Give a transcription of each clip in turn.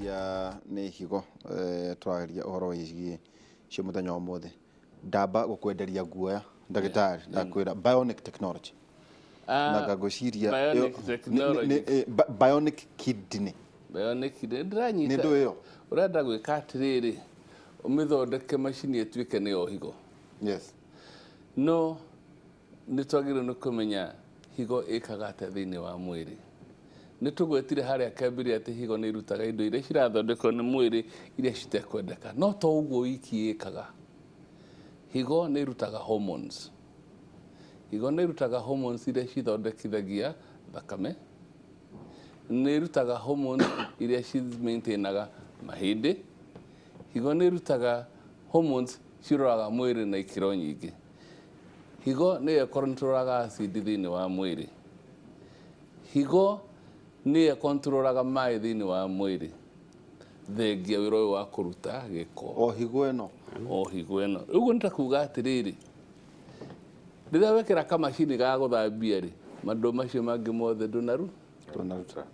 turageria ni higo turageria ohoro wigi cio muthenya wa mothe ndamba gukwenderia guoya ndagitari ndakwira bionic technology na ngagociria bionic kidney ndiranyita ni ndu iyo urenda gwika atiriri umithondeke macini etuike ni o higo. Yes. No nitwagire no kumenya higo ikaga ate thiini wa mwiri. Nitugwetire haria kambiri ati higo ni irutaga indo iria cirathondekwo ni mwiri iria citekwendeka. No to uguo iki ikaga. Higo ni irutaga hormones. Higo ni irutaga hormones iria cithondekithagia thakame. Ni irutaga hormones iria maintainaga mahindi. Higo ni irutaga hormones ciroraga mwiri na ikiro nyingi. Higo ni controlaga acid thiini wa mwiri. Higo ni controlaga maai thiini wa mwiri. Thengia wira uyu wa kuruta giko. O higo eno. O higo eno. Uguo nitakuga atiriri. Rĩrĩa wekĩra kamacini ga gũthambia rĩ, maũndũ macio mangĩ mothe ndũnaruta.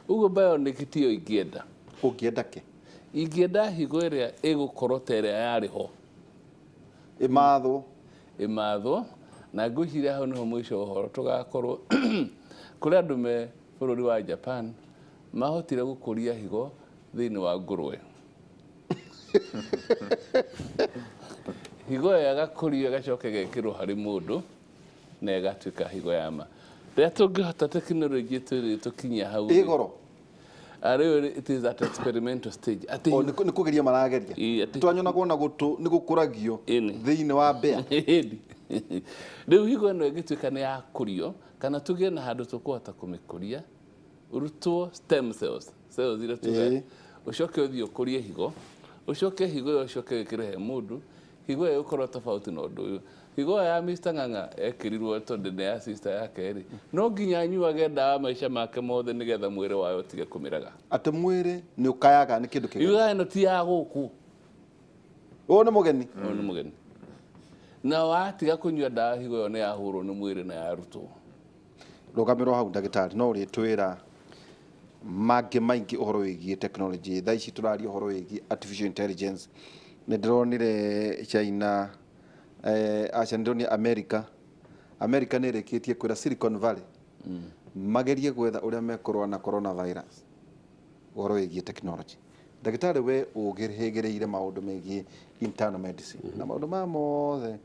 Uguo bionic tiyo ingĩenda. Ũngĩenda kĩ? Ingĩenda higo ĩrĩa ĩgũkorwo ta ĩrĩa yarĩ ho. Ĩmathwo na ngwĩciria hau nĩho mũico ũhoro tũgakorwo kũrĩ andũ me bũrũri wa Japan mahotire gũkũria higo thĩinĩ wa ngũrwe. Higo yagakũrio gacoke gekĩrwo harĩ mũndũ na ĩgatuĩka higo ya ma. Rĩrĩa tũngĩhota tekinoronjĩ tũkinyia hau igoro it is at experimental stage. Ni kugeria marageria twanyonagwo na gutu ni gukuragio thiini wa mbea. Rĩu higo ĩno ĩgĩtuĩka nĩ yakũrio kana tũgĩe na handũ tũkũhota kũmĩkũria urutwo stem cells iria tuge ucoke ũthiĩ ũkũrie higo ucoke higo ĩyo ucoke wĩkĩre he mũndũ higo ĩyo ĩkorwo tofauti na ũndũ ũyũ. Higo ya Mr. Ng'ang'a ekirirwo tondũ nĩ ya sister yake rĩ no nginya anyuage ndawa maica make mothe nĩgetha mwĩrĩ wayo ũtige kũmĩraga. Atĩ mwĩrĩ nĩ ũkayaga nĩ kĩndũ kĩngĩ. Higo ĩno ti ya gũkũ. Ũũ nĩ mũgeni. Ũũ nĩ mũgeni. Na watiga kũnyua ndawa higo ĩyo nĩ yahũrwo nĩ mwĩrĩ na yarutwo. Rũgamĩrwo hau ndagĩtarĩ no ũrĩtwĩra mangĩ maingĩ ũhoro wĩgiĩ technology. Thaa ici tũraria ũhoro wĩgiĩ artificial intelligence. Nĩ ndĩronire China aca ndĩronire America nĩ ĩrĩkĩtie kwĩra Silicon Valley magerie gwetha ũrĩa mekũrũa na coronavirus ũhoro wĩgiĩ technology. Ndagĩtarĩ we ũgĩrĩgĩrĩire maũndũ megiĩ internal medicine na maũndũ ma mothe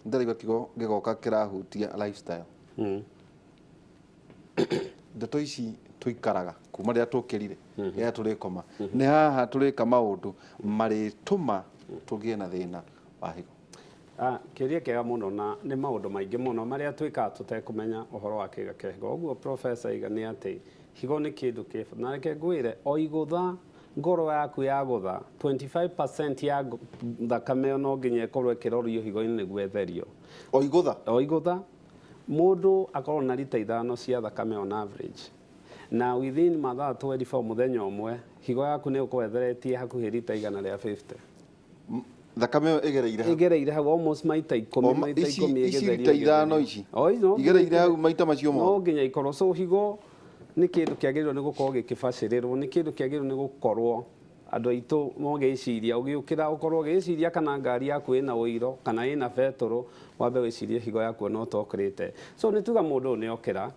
ndĩraigua gĩgoka kĩrahutia lifestyle. Ndeto ici tuikaraga kuma rĩrĩa tũkĩrire rĩrĩa tũrĩkoma nĩ haha tũrĩka maũndũ marĩtũma tũgĩe na thĩna wa higo. Kĩũria kĩega mũno na nĩ maũndũ maingĩ mũno marĩa twĩkaga tũtekũmenya ũhoro wa kĩga kĩa higo. Ũguo professor iga nĩ atĩ higo nĩ kĩndũ kĩ na reke ngwĩre o igũtha ngoro yaku yagũtha 25% ya thakame no nginya ĩkorwo ĩkĩrorio higo-inĩ nĩguo etherio. O igũtha mũndũ akorwo na lita 5 cia thakame on average na within mathaa 24 muthenya ũmwe higo yaku nĩ ũkorwo etheretie hakuhĩ lita 150. Thakame ĩgereire hau almost maita 10 ici lita 5 ici igereire hau maita macio mo no nginya ikorwo. So higo nĩ kĩndũ kĩagĩrĩirwo nĩ gũkorwo gĩkĩbacĩrĩrwo, nĩ kĩndũ kĩagĩrĩirwo nĩ gũkorwo andũ aitũ mogĩciria ũgĩũkĩra ũkorwo ũgĩciria kana ngari yaku ĩna ũiro kana ĩna betũrũ wambe wĩcirie higo yaku no tokĩrĩte. So nĩ tuga mũndũ nĩ okĩra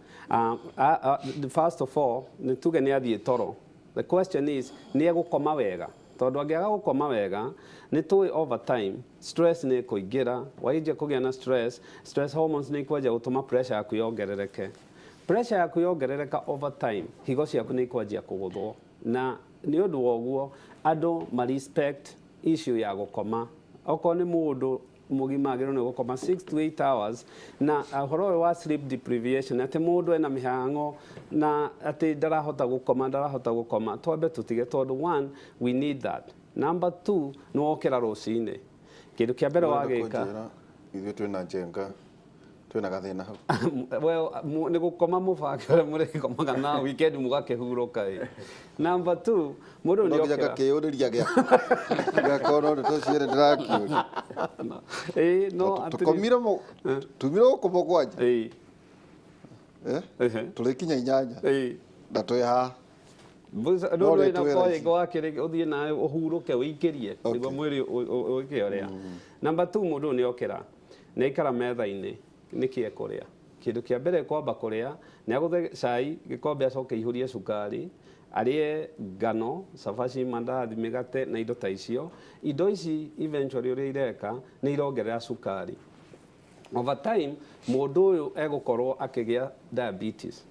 first of all nĩ tuge nĩ athiĩ toro. The question is nĩ egũkoma wega tondũ angĩaga gũkoma wega nĩ tũĩ over time stress nĩ kũingĩra. Wainjia kũgĩa na stress hormones nĩ ikwanjia gũtũma pressure yaku yongerereke. Pressure yaku yongerereka over time higo ciaku nĩ ikwanjia kũgũthwo na nĩ ũndũ wa ũguo andũ ma respect issue ya gũkoma. Okorwo nĩ mũndũ mũgima agĩrĩirwo nĩ gũkoma 6 to 8 hours na ũhoro ũyũ wa sleep deprivation atĩ mũndũ ena mĩhang'o na atĩ ndarahota gũkoma twambe tũtige tondũ one we need that. Number 2 nĩ wokĩra rũcinĩ kĩndũ kĩa mbere wagĩka ithuĩ twĩna njenga twĩna gathĩna hau. Well nĩ gũkoma mũbange ũrĩa mũrĩkomaga na weekend mũgakĩhurũka. Number 2 mũndũ nĩ okĩra gakĩũrĩria gakorwo tũciere ndĩrakĩũria no tũkomire tumire gũkoma kwanja tũrĩkinya 8 na twĩ haha no no ina kwa higo akire uthie na uhuruke wikirie niguo mwiri wike uria. Number 2 mundu ni okira na ikara metha-ini niki ekuria kindu kia mbere kwamba kuria ni aguthe cai gikombe acoke ihurie cukari arie ngano cabaci mandathi migate na indo ta icio. Indo ici eventually uria ireka ni irongerera cukari. Over time mundu uyu egukorwo akigia diabetes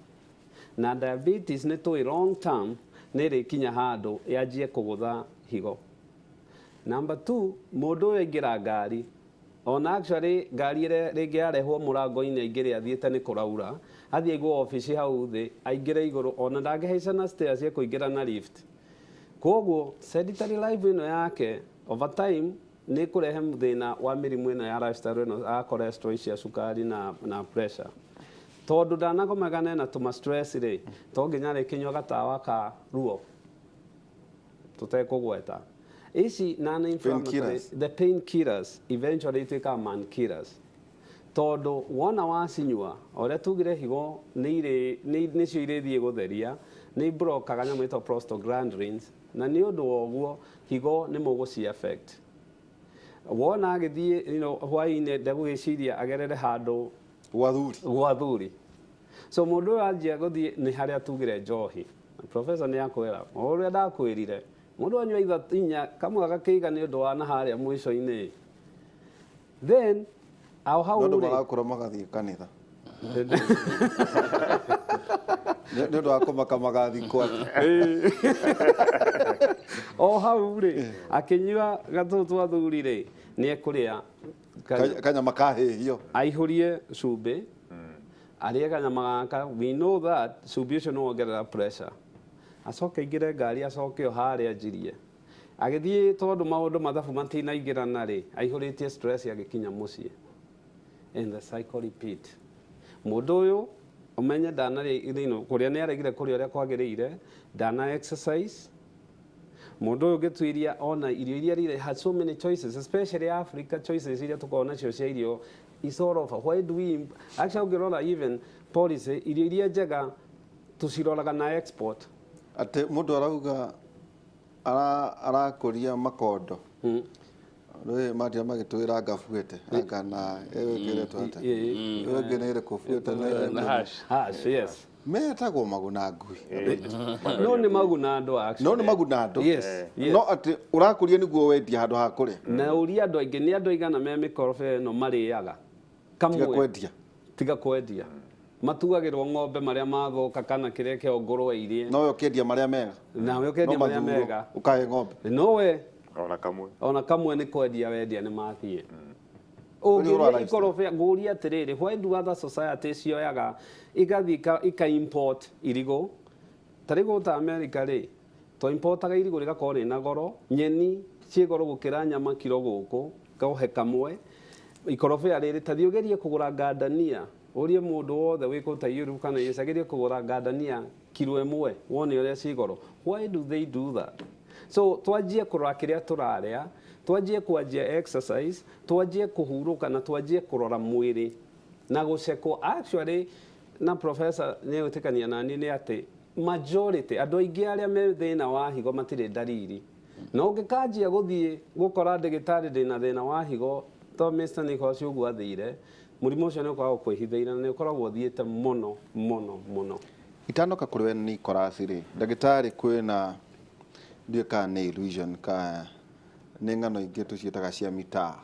na diabetes ni tui long term ni rikinya handu yanjie kugutha higo. Number 2 mundu uyu aingira ngari ona actually ngari ire ringi yarehwo murango-ini aingire athiete ni kuraura athie igwo office hau thi aingire iguru ona ndangihaica na stairs ya kuingira na lift. Koguo sedentary life ino yake over time ni kurehe muthina wa mirimu ino ya lifestyle ino a cholesterol cia sukari na pressure. Tondu ndanagomagana na tuma stress ri to nginya ri kinywa gatawa ka ruo tutekugweta ici non-inflammatory the painkillers eventually ituika man killers. Tondu wona wacinyua oria tugire higo ni cio irithie gutheria ni brokaga nyamu ito prostaglandins na ni undu woguo higo ni muguci affect. Wona agithie hwaini ndegugiciria agerere handu gwathuri so mundu anjia guthie ni haria tugire njohi. Professor ni akwira uria ndakwirire mundu anyua inya kamwe gakiiga ni undu wa na haria mwico-ini then au hau uri barakura magathie kanitha ni undu wa kumaka magathi kwati o hau ri akinyua gatutu athuri ri ni ekuria kanyama kahihio aihurie cumbi arie kanyama gaka. We know that cumbi ucio no wongerera pressure. Acoke ingire ngari acoke o haria anjirie agithie tondu maundu mathabu matinaingirana ri aihuritie stress agikinya mucii and the cycle repeat. Mundu uyu umenye ndanari kuria ni aregire kuria uria kwagiriire ndana exercise. Mundu uyu gitwiria ona irio iria rire has so many choices especially Africa choices iria tukona cio cia irio is all over. Why do we actually ngirora even policy irio iria njega tuciroraga na export ate mundu arauga arakuria makondo rwe matia magitwira ngabuete angana egekire twate egenere kufuete na hash yes metagwo maguna ngui no ni maguna ndo actually no ni maguna ndo yes no ati urakuria niguo wendia handu ha kuria na uria andu aingi ni andu igana me mikorobe no mariaga kamwe tiga kwendia matugagirwo ng'ombe maria mathoka kana kiria kio ngurwe irie no yo kendia maria mega na yo kendia maria mega ukahe ng'ombe no we ona kamwe ni kwendia wendia ni mathie ugiria ikorobe nguria atiriri why do other societies cioyaga igathi ika import irigo tarigo ta America ri to importaga irigo rigakorwo na goro nyeni ciegoro gukira nyama kiro guku kauhe kamwe ikorobe ariri tathiugerie kugura ngandania urie mundu wothe wikuta yuru kana yesagerie kugura ngandania kilo imwe wone uria cigoro. Why do they do that? So twajie kurora kiria turaria twajie kwanjia exercise twajie kuhuruka na twajie kurora mwiri na guceko actually na professor ni utikania nani ni ati majority andu aingi aria me thina wa higo matire dariri no ngikanjia guthie gukora ndagitari ndina thina wa higo to Mr. Nicholas uguo athire murimu ucio ni ukoragwo kwihithaira na ni ukoragwo thiete muno itanoka kuriwe ni korasiri ndagitari kwina ndio ka ni illusion ka ni ngano ingi tucietaga cia mitaa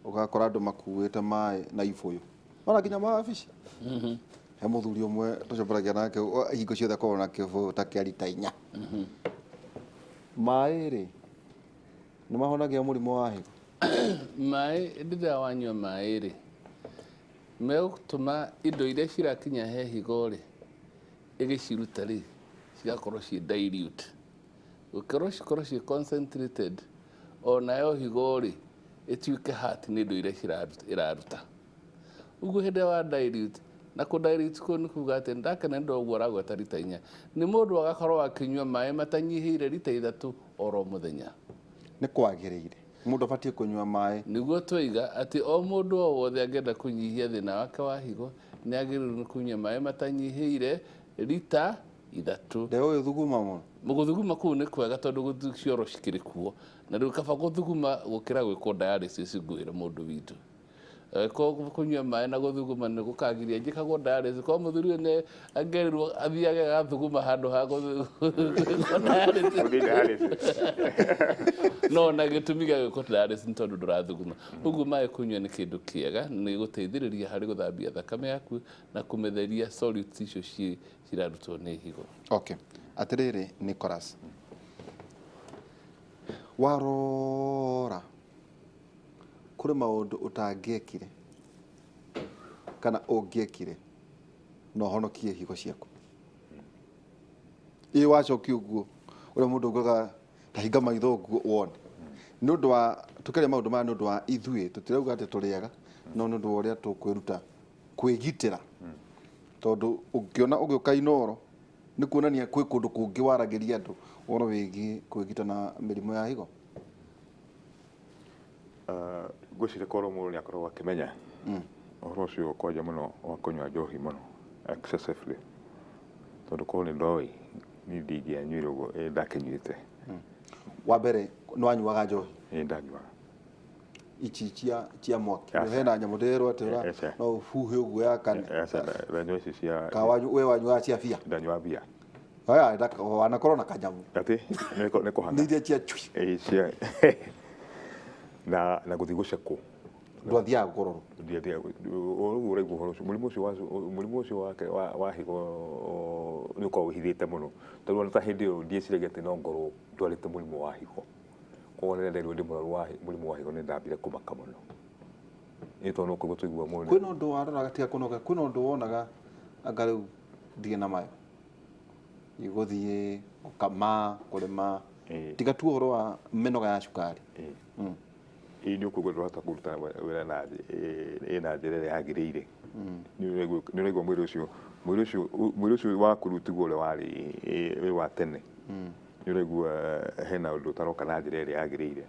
ugakora andu makuite maai na ibuyu ona kinya maabici he muthuri umwe tucombaragia nake hingo ciothe akorwo na kibuyu ta kia lita 4 maai ri ni mahonagia murimu wa higo maai ndira wanyua maai ri megutuma indo iria cirakinya he higo ri igiciruta ri cigakorwo ci dilute ukorwo cikorwo ci concentrated ona yo higo ri ituike heart ni indo iria iraruta uguo hende wa dilute na ku dilute ko nikuga ati ndakana ndo guo ragweta lita 4 ni mundu agakorwo akinyua maai matanyihiire lita 3 oro muthenya ni kwagiriire mundu abatie kunyua maai niguo twiga ati o mundu o wothe angenda kunyihia thina wake wa higo ni agiriru kunyua maai matanyihiire lita ithatu ndeo thuguma mo muguthuguma kuu ni kwega tondu guthioro cikiri kuo na riu kaba guthuguma gukira gwiko dialysis ngwire mundu witu ko kunyua maai na guthuguma ni gukagiria njikagwo dialysis ko muthuri ne angerirwo athiage gathuguma handu ha dialysis no na gitumi gia gwiko dialysis tondu ndurathuguma uguo maai kunyua ni kindu kiega ni guteithiriria hari guthambia thakame yaku na kumetheria solutes icio cirarutwo ni higo. Okay, atiriri Nicholas, warora kuri maundu utangiekire kana ungiekire no honokie higo ciaku wacoki uguo uri mundu ugaga tahinga maitho uguo wone nundu wa tukere maundu ma nundu wa ithuĩ tutirauga ati turiaga no nundu wa uria tukwiruta kwigitira tondu ungiona ugiuka inoro ni kuonania kwi kundu kungi waragiria andu woro wigi kwigita na mirimu ya higo. Gwicire koro mundu ni akorwo akimenya uhoro ucio kwanja muno wa kunyua njohi muno excessively tondu ko ni ndoi ni ndigia nywire uguo ndakinyuite wa mbere no anyuaga njohi ndanyuaga ichi cia mwaki hena nyamu nderwo atira no huhe uguo yakane ranyo ici cia kawanyu we wanyuaga cia bia ndanyua bia aya wanakorwo na kanyamu ati ni kuhanga ni cia chui cia na guthi gucekwo ndwathia ngororo ndia uguo uraigua uhoro ucio murimu ucio wake wa higo ni ukoragwo uhithite muno tondu ona ta hindi iyo ndieciragia ati no ngorwo ndwarite murimu wa higo koguo rĩrĩa nderirwo ndĩ mũrwaru wa mũrimũ wa higo nĩ ndambire kũmaka mũno nĩ tondũ no kũigua tũigua mũno kwĩna ũndũ waroraga tiga kũnoga kwĩna ũndũ wonaga anga rĩu ndirĩ na mayo igũthiĩ gũkama kũrĩma tiga tu ũhoro wa mĩnoga ya cukari nĩ ũkũigua ndũrahota kũruta wĩra na njĩra ĩrĩa yagĩrĩire nĩ ũraigua mwĩrĩ ũcio wa kũrutigwo ũrĩa warĩ wĩ wa tene nĩ ũraigua hena ũndũ ũtaroka na njĩra ĩrĩa yagĩrĩire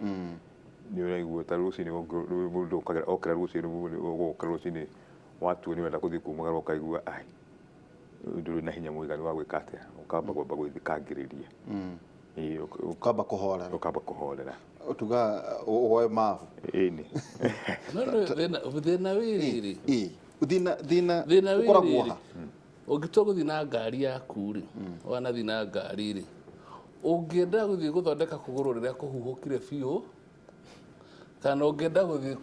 nĩ ũraigua ta rũcinĩ mũndũ okĩra rũcinĩ ũgoka rũcinĩ watua nĩ wenda gũthiĩ kumagara ũkaigua ai ndũrĩ na hinya mũiganu wa gwĩka atĩa ũkamba kwamba gwĩthikangĩrĩria ũkamba kũhorera utuga woe mavu ĩni thĩna wĩrĩ thĩna ũkoragwo ha ũngĩtua gũthiĩ na ngari yaku rĩ wanathiĩ na ngari rĩ ũngĩenda gũthiĩ gũthondeka kũgũrũ rĩrĩa kũhuhũkire biũ kana ũngĩenda gũthiĩ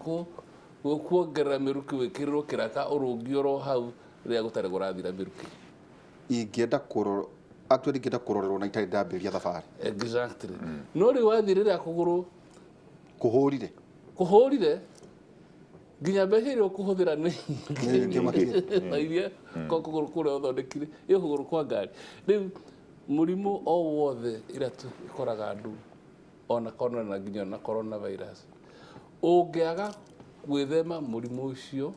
kuongerera mĩrukĩ wĩkĩrĩrwo kĩraka ũrũngi oro hau rĩrĩa gũtarĩ kũrathira mĩrukĩ ingĩenda kũrorerwo na itarĩ ndambĩrĩria thabarĩ exactly no rĩu wathiĩ rĩrĩa kũgũrũ kũhũrire nginya mbeca iria ũkũhũthĩra nĩ nyingĩ na iria kũgũrũ kũrĩa ũthondekire ĩ kũgũrũ kwa ngari rĩu mũrimũ o wothe ĩrĩa ĩkoraga andũ ona korona nginya na coronavirus ũngĩaga gwĩthema mũrimũ ũcio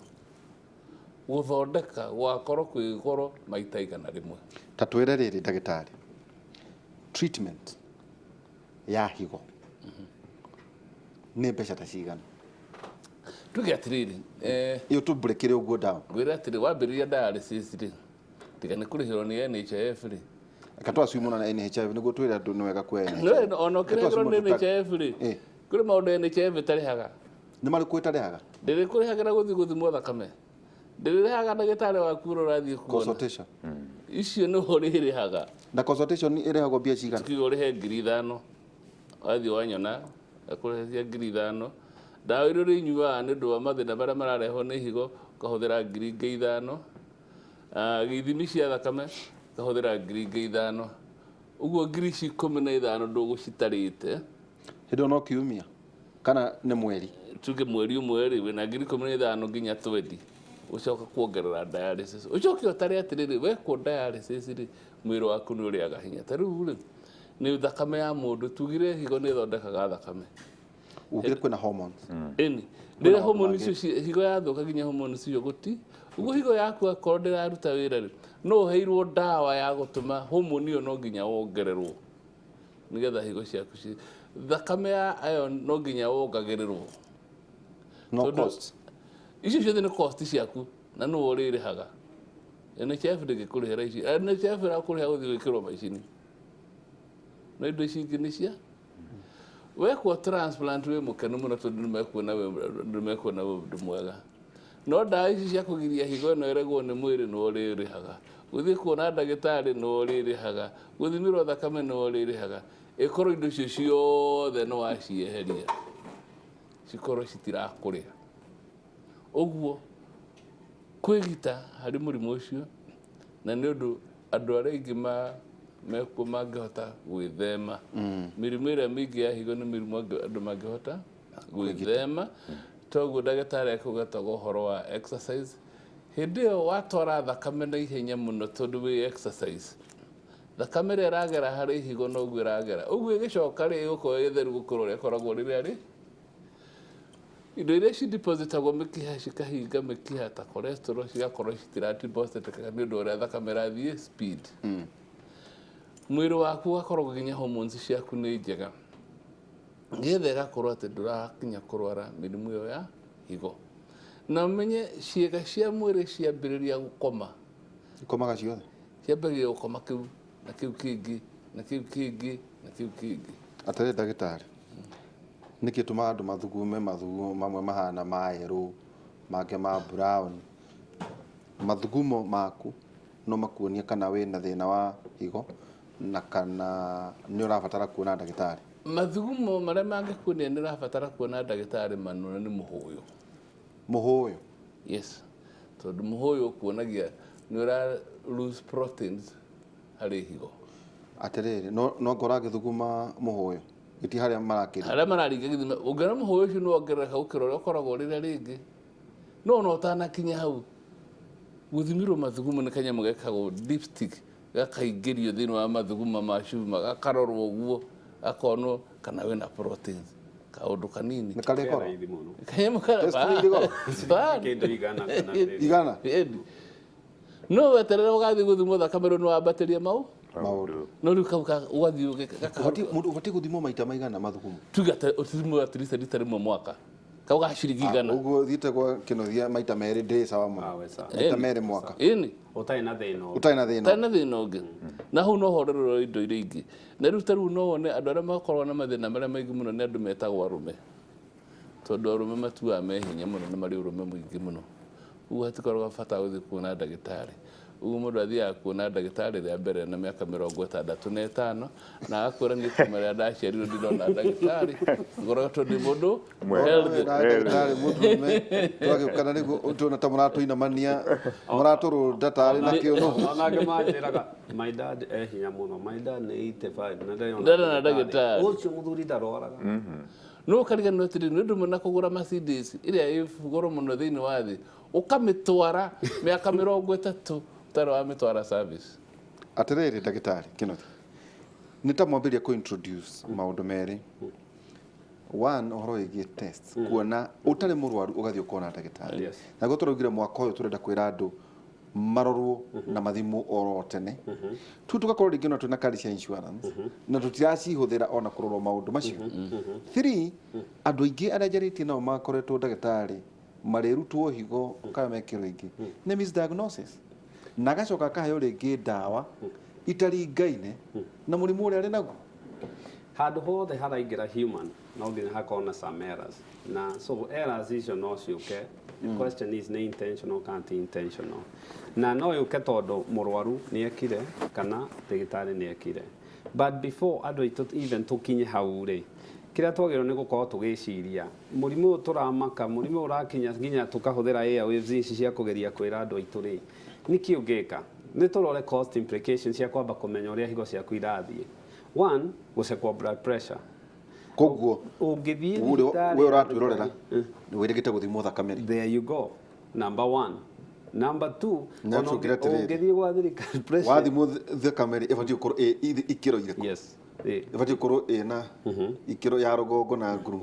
gũthondeka gwakorwo kwĩ goro maita igana rĩmwe. Ta twĩre rĩrĩ ndagĩtarĩ treatment ya higo nĩ mbeca ta cigana? Tuge atĩrĩrĩ iyo tũmbũrĩkĩre ũguo ndawa ngwĩre atĩrĩ wambĩrĩria dialysis rĩ tiga nĩ kũrĩhĩrwo nĩ NHIF rĩ katwacumana na NHIF nĩguo twĩre andũ nĩ wega kuoya NHIF ona ũkĩrĩhĩrwo nĩ NHIF rĩ kũrĩ maũndũ NHIF ĩtarĩhaga. Nĩ marĩkũ ĩtarĩhaga? Ndĩrĩkũrĩhagĩra gũthiĩ gũthimwo thakame, ndĩrĩhaga ndagĩtarĩ waku ũrathiĩ kuona consultation icio nĩ ũrĩrĩhaga na consultation ĩrĩhagwo mbia cigana? Tukiuga ũrĩhe 5,000 wathiĩ wanyona akũrĩhia 5,000 ndawa iria ũrĩnyuaga nĩ ũndũ wa mathĩna marĩa mararehwo nĩ higo ũkahũthĩra 5,000 gĩthimi cia thakame ũkahũthĩra 5,000 ũguo 15,000 ndũgũcitarĩte hĩndĩ no kiumia kana nĩ mweri tuge mweri ũmwe rĩ wĩna 15,000 nginya 20 ucoka kuongerera dialysis ucoke utari atiriri wekwo dialysis rĩ mwĩrĩ waku nĩ ũrĩaga hinya ta rĩu rĩ nĩ thakame ya mũndũ tugire higo nĩ thondekaga thakame ugire kwĩna hormones ĩni rĩrĩa hormones icio higo yathũka nginya hormones icio gũti ũguo higo yaku akorwo ndĩraruta wĩra rĩ no ũheirwo ndawa ya gũtũma hormone ĩyo no nginya wongererwo nĩgetha higo ciaku thakame ya iron no nginya wongagĩrĩrwo no cost icio ciothe nĩ cost ciaku na no ũrĩrĩhaga NHF ndĩngĩkũrĩhĩra ici. NHF ĩrakũrĩha gũthiĩ gwĩkĩrwo macini. Na indo ici ingĩ nĩ cia wekwo transplant wĩ mũkenu mũno tondũ nĩmekuona ũndũ mwega. No ndawa ici cia kũgiria higo ĩno ĩregwo nĩ mwĩrĩ nĩwe ũrĩrĩhaga. Gũthiĩ kuona ndagĩtarĩ nĩwe ũrĩrĩhaga. Gũthimĩrwo thakame nĩwe ũrĩrĩhaga. Ĩkorwo indo icio ciothe nĩ wacieheria. Cikorwo citirakũrĩha. Ũguo kwĩgita harĩ mũrimũ ũcio na nĩ ũndũ andũ arĩa aingĩ mekuo mangĩhota gwĩthema. Mĩrimũ ĩrĩa mĩingĩ ya higo nĩ mĩrimũ andũ mangĩhota gwĩthema. Toguo ndagĩtarĩ akũgataga ũhoro wa exercise. Hĩndĩ ĩyo watwara thakame na ihenya mũno tondũ wĩ exercise. Thakame ĩrĩa ĩragera harĩ higo noguo ĩragera. Ũguo ĩgĩcoka rĩ ĩgũkorwo ĩtheru gũkĩra ũrĩa ĩkoragwo rĩrĩa rĩ. Indo iria cidepositagwo mĩkiha cikahinga mĩkiha ta cholesterol cigakorwo citiradepositĩka nĩ ũndũ ũrĩa thakame ĩrathiĩ speed. Mwĩrĩ waku ũgakorwo nginya hormones ciaku nĩ njega. Nĩgetha ĩgakorwo atĩ ndũrakinya kũrwara mĩrimũ ĩyo ya higo. Na ũmenye ciĩga cia mwĩrĩ ciambĩrĩria gũkoma. Ikomaga ciothe. Ciambĩrĩria gũkoma kĩu na kĩu kĩngĩ na kĩu kĩngĩ na kĩu kĩngĩ. Atarĩ ndagĩtarĩ. Nĩkĩ tũma andũ mathugume mathugumo mamwe mahana ma yellow, mangĩ ma brown. Mathugumo maku no makuonie kana wĩna thĩna wa higo na kana nĩ ũrabatara kuona ndagĩtarĩ. Mathugumo marĩa mangĩkuonia nĩ ũrabatara kuona ndagĩtarĩ manene nĩ mũhũyũ. Mũhũyũ? Yes. Tondũ mũhũyũ ũkuonagia nĩ ũra lose proteins harĩ higo. Atĩrĩrĩ, no ngora gĩthuguma mũhũyũ. Iti harĩa marakĩria. Harĩa mararinga gĩthima. Ũngĩona mũhũyũ ũcio nĩ wongerereka gũkĩra ũrĩa ũkoragwo rĩrĩa rĩngĩ. No ũtanakinya hau. Gũthimĩrwo mathugumo nĩ kanyamũ gekagwo dipstick. Gakaingĩrio thĩinĩ wa mathuguma ma cuma. Gakarorwo ũguo. Gakonwo kana wĩna proteins. Kaũndũ kanini. Nĩ karĩ goro. Kanyamũ karĩ. Igana. No weterere ũgathiĩ gũthimwo thakame nĩ wambatĩria mau. Maũndũ. No rĩu kau ũgathiĩ ũbatiĩ gũthimwo maita maigana mathugumo. Tuga ũthimwo at least rita rĩmwe mwaka. Kau gaciringi igana. Ũguo thiĩte kwa kĩnothia maita merĩ ndĩ sawa mũno. Maita merĩ mwaka. Ĩni. Ũtarĩ na thĩna. Ũtarĩ na thĩna. Ũtarĩ na thĩna ũngĩ. Na hau no horerwo indo iria ingĩ. Na rĩu ta rĩu no wone andũ arĩa makoragwo na mathĩna marĩa maingĩ mũno nĩ andũ metagwo arũme. Tondũ arũme matuaga me hinya mũno na marĩ ũrũme mũingĩ mũno. Ũguo hatikoragwo bata gũthiĩ kuona ndagĩtarĩ. Ũguo mũndũ athiaga kuona ndagĩtarĩ rĩa mbere na mĩaka 65 na akwĩra nĩ kuma rĩa ndaciarirwo ndirona ndagĩtarĩ. Ngoretwo ndĩ mũndũ healthy. Ndagĩtarĩ mũndũrũme twagĩũkana nĩguo tuona ta mũratũinamania mũratũrũnda tarĩ na kĩono. Onake manjĩraga my dad hinya mũno. My dad nĩ 85 Ndarĩ na ndagĩtarĩ. Ũcio mũthuri ndarwaraga. No kariganĩrwo atĩrĩ nĩ ũndũ mũna kũgũra Mercedes ĩrĩa ĩ goro mũno thĩinĩ wa thĩ ũkamĩtwara mĩaka 30 ũtarĩ wamĩtwara service. Atĩrĩrĩ ndagĩtarĩ Kĩnothi, nĩ ta mwambĩrĩria kũ-introduce maũndũ merĩ. One, ũhoro wĩgiĩ test kuona ũtarĩ mũrwaru ũgathiĩ ũkona ndagĩtarĩ. Na guo tũraugire mwaka ũyũ tũrenda kwĩra andũ marorwo na mathimwo oro tene. Tu tugakorwo rĩngĩ no twĩna kadi cia insurance na tũtiracihũthĩra ona kũrorwo maũndũ macio. 3, andũ aingĩ arĩa njarĩtie nao makoretwo ndagĩtarĩ marĩrutwo higo kana mekĩrwo ingĩ nĩ misdiagnosis. Na gacoka kaheo rĩngĩ ndawa itaringaine na mũrimũ ũrĩa arĩ naguo. Handũ hothe haraingĩra human no nginya hakorwo na some errors. Na so errors icio no ciũke. The question is nĩ intentional kana ti intentional. Na no yũke tondũ mũrwaru nĩ ekire kana ndagĩtarĩ nĩ ekire. But before andũ aitũ even tũkinye hau rĩ, kĩrĩa twagĩrĩirwo nĩ gũkorwo tũgĩciria mũrimũ ũyũ tũramaka, mũrimũ ũrakinya nginya tũkahũthĩra airwaves ici cia kũgeria kwĩra andũ aitũ rĩ, nĩkĩ ũngĩka? Nĩ tũrore cost implications cia kwamba kũmenya ũrĩa higo ciaku irathiĩ. One, gũcekwo blood pressure. Koguo ũngĩthiĩ we ũratwĩrorera nĩ wĩrĩgĩte gũthimwo thakame. There you go. Number 1. Number 2, ũngĩthiĩ gwa thirikari pressure. Wathimwo thakame ĩbatiĩ gũkorwo ikĩro irĩkũ? Yes. Ĩbatiĩ gũkorwo ĩna ikĩro ya rũgongo na nguru.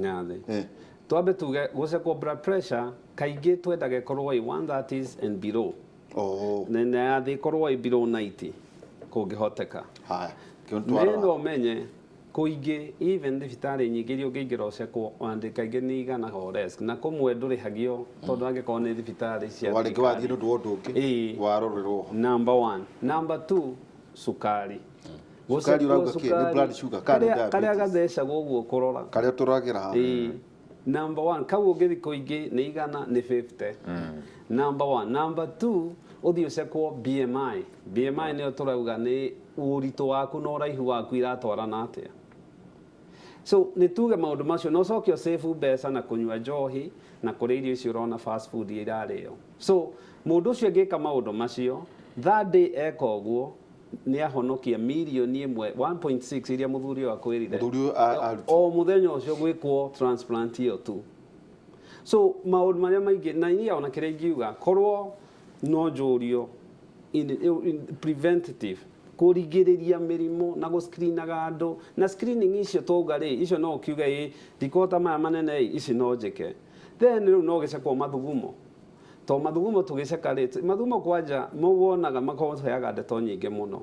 Twambe tuge gũcekwo blood pressure kaingĩ twendaga ĩkorwo 130 and below. Na thĩ ĩkorwo below 90 kũngĩhoteka. Haya. No menye kuingi even thibitari nyingi iria ungiingira ucekwo andika ingi ni igana o risk na kumwe ndurihagio tondu angikorwo ni thibitari cia wareke wathie nundu wondu ungi warorerwo. Number 1. Number 2, sukari. Sukari urauga ki ni blood sugar karia gathecagwo guo kurora karia turagira ha. Number 1, kau ungithi kuingi ni igana ni 50. Number 1. Number 2, uthii ucekwo BMI. BMI ni turauga ni uritu waku na uraihu waku iratwarana atia. So ni tuge maundu macio no cokio save mbeca na kunyua njohi na kuria irio icio urona fast food irario. So mundu ucio ngika maundu macio that day eka uguo ni ahonokia milioni 1.6 iria muthuri wa kwirire o muthenya ucio gwikwo transplant iyo tu. So maundu maria maingi na ini ona kiria ingiuga korwo no njurio in preventative kurigiriria mirimo na go screenaga andu na screening icio tuga ri icio no kiuga dikota maya manene ici no njike then riu no gicekwo mathugumo to mathugumo tugiceka ri mathugumo kwanja muwonaga makoheaga ndeto nyingi muno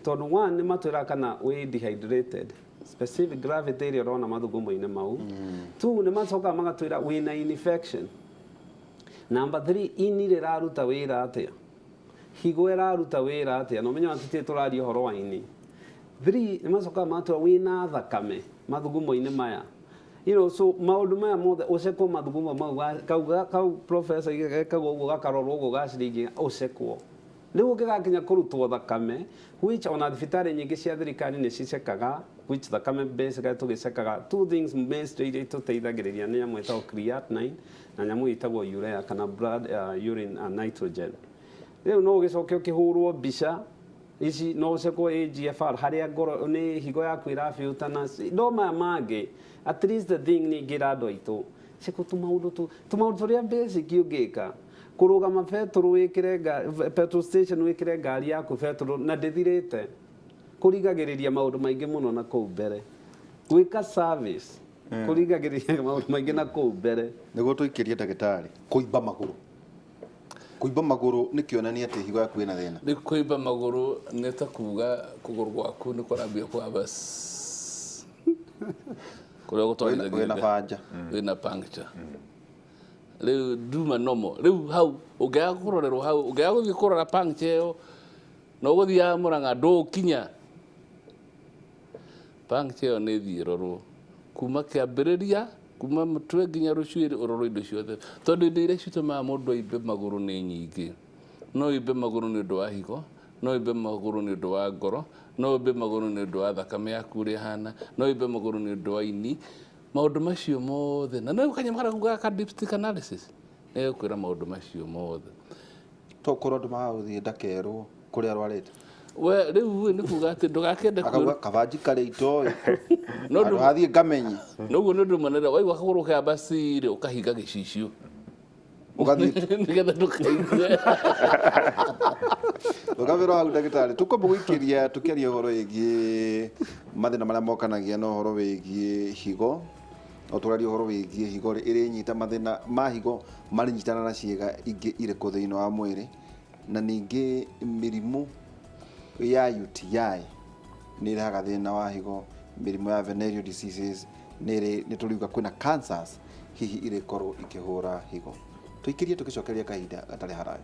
tondu one ni matwira kana we dehydrated specific gravity iria urona mathugumo-ini mau. Two ni macoka magatwira wina infection. Number 3 ini riraruta wira atia higo iraruta wira atia no menya atutie turaria horo wa ini. 3 ni macoka matwira wina thakame mathugumo-ini maya. So maundu maya mothe ucekwo mathugumo mau kau professor gekaga uguo gakarorwo uguo gaciringi ucekwo riu ungigakinya kurutwo thakame which ona thibitari nyingi cia thirikari ni cicekaga which thakame basically tugicekaga two things basically iria tuteithagiriria ni nyamu itagwo creatinine na nyamu itagwo urea kana blood urine nitrogen. Riu no ugicoke ukihurwo mbica ici no ucekwo AGFR haria ngoro ni higo yaku irafiutana no maya mangi at least the thing ni ngira andu aitu ceko tumaudu turia basic ungika kurugama petrol wikire petrol station wikire ngari yaku petrol na ndithirite kurigagiriria maundu maingi muno na kou mbere gwika service kurigagiriria maundu maingi na kou mbere niguo tuikirie ndagitari kuimba maguru ni kionania ati higo yaku ina thina. Ni kuimba maguru ni ta kuga kuguru gwaku ni kurambia kwa bas kuria gutwarithia wina banja wina puncture. Riu duma nomo riu hau ungiaga kurorerwo hau ungiaga guthii kurora puncture iyo no guthia Murang'a ndukinya puncture iyo ni thii rorwo kuma kiambiriria kuma mutwe nginya rucuiri urorwo indo ciothe tondu indo iria citumaga mundu aimbe maguru ni nyingi. No imbe maguru ni undu wa higo, no imbe maguru ni undu wa ngoro, no imbe maguru ni undu wa thakame yaku uri hana, no imbe maguru ni undu wa ini. Maundu macio mothe na no kanyamara kuga ka dipstick analysis ni kwira maundu macio mothe to koro ndu maguthie ndakerwo kuria arwarite we riu ni kuga ati ndugakende ku kabanji kare itoy no ndu athie ngamenye noguo ni ndu manera waigua kaguru ka basi ri ukahinga gicicio ugathie nigetha ndukaigwe Rugabiro hau ndagitari tukomba gwikiria tukiaria horo igi mathina maria mokanagia no horo wigi higo o turaria horo wigi higo iri nyita mathina ma higo mari nyitana na ciega ingi ire kuthini wa mwiri na ningi mirimu ya UTI ni iraga thina wa higo mirimu ya venereal diseases ni turiuga kwina cancers hihi ire korwo ikihura higo tuikirie tukicokeria kahinda gatari haraya.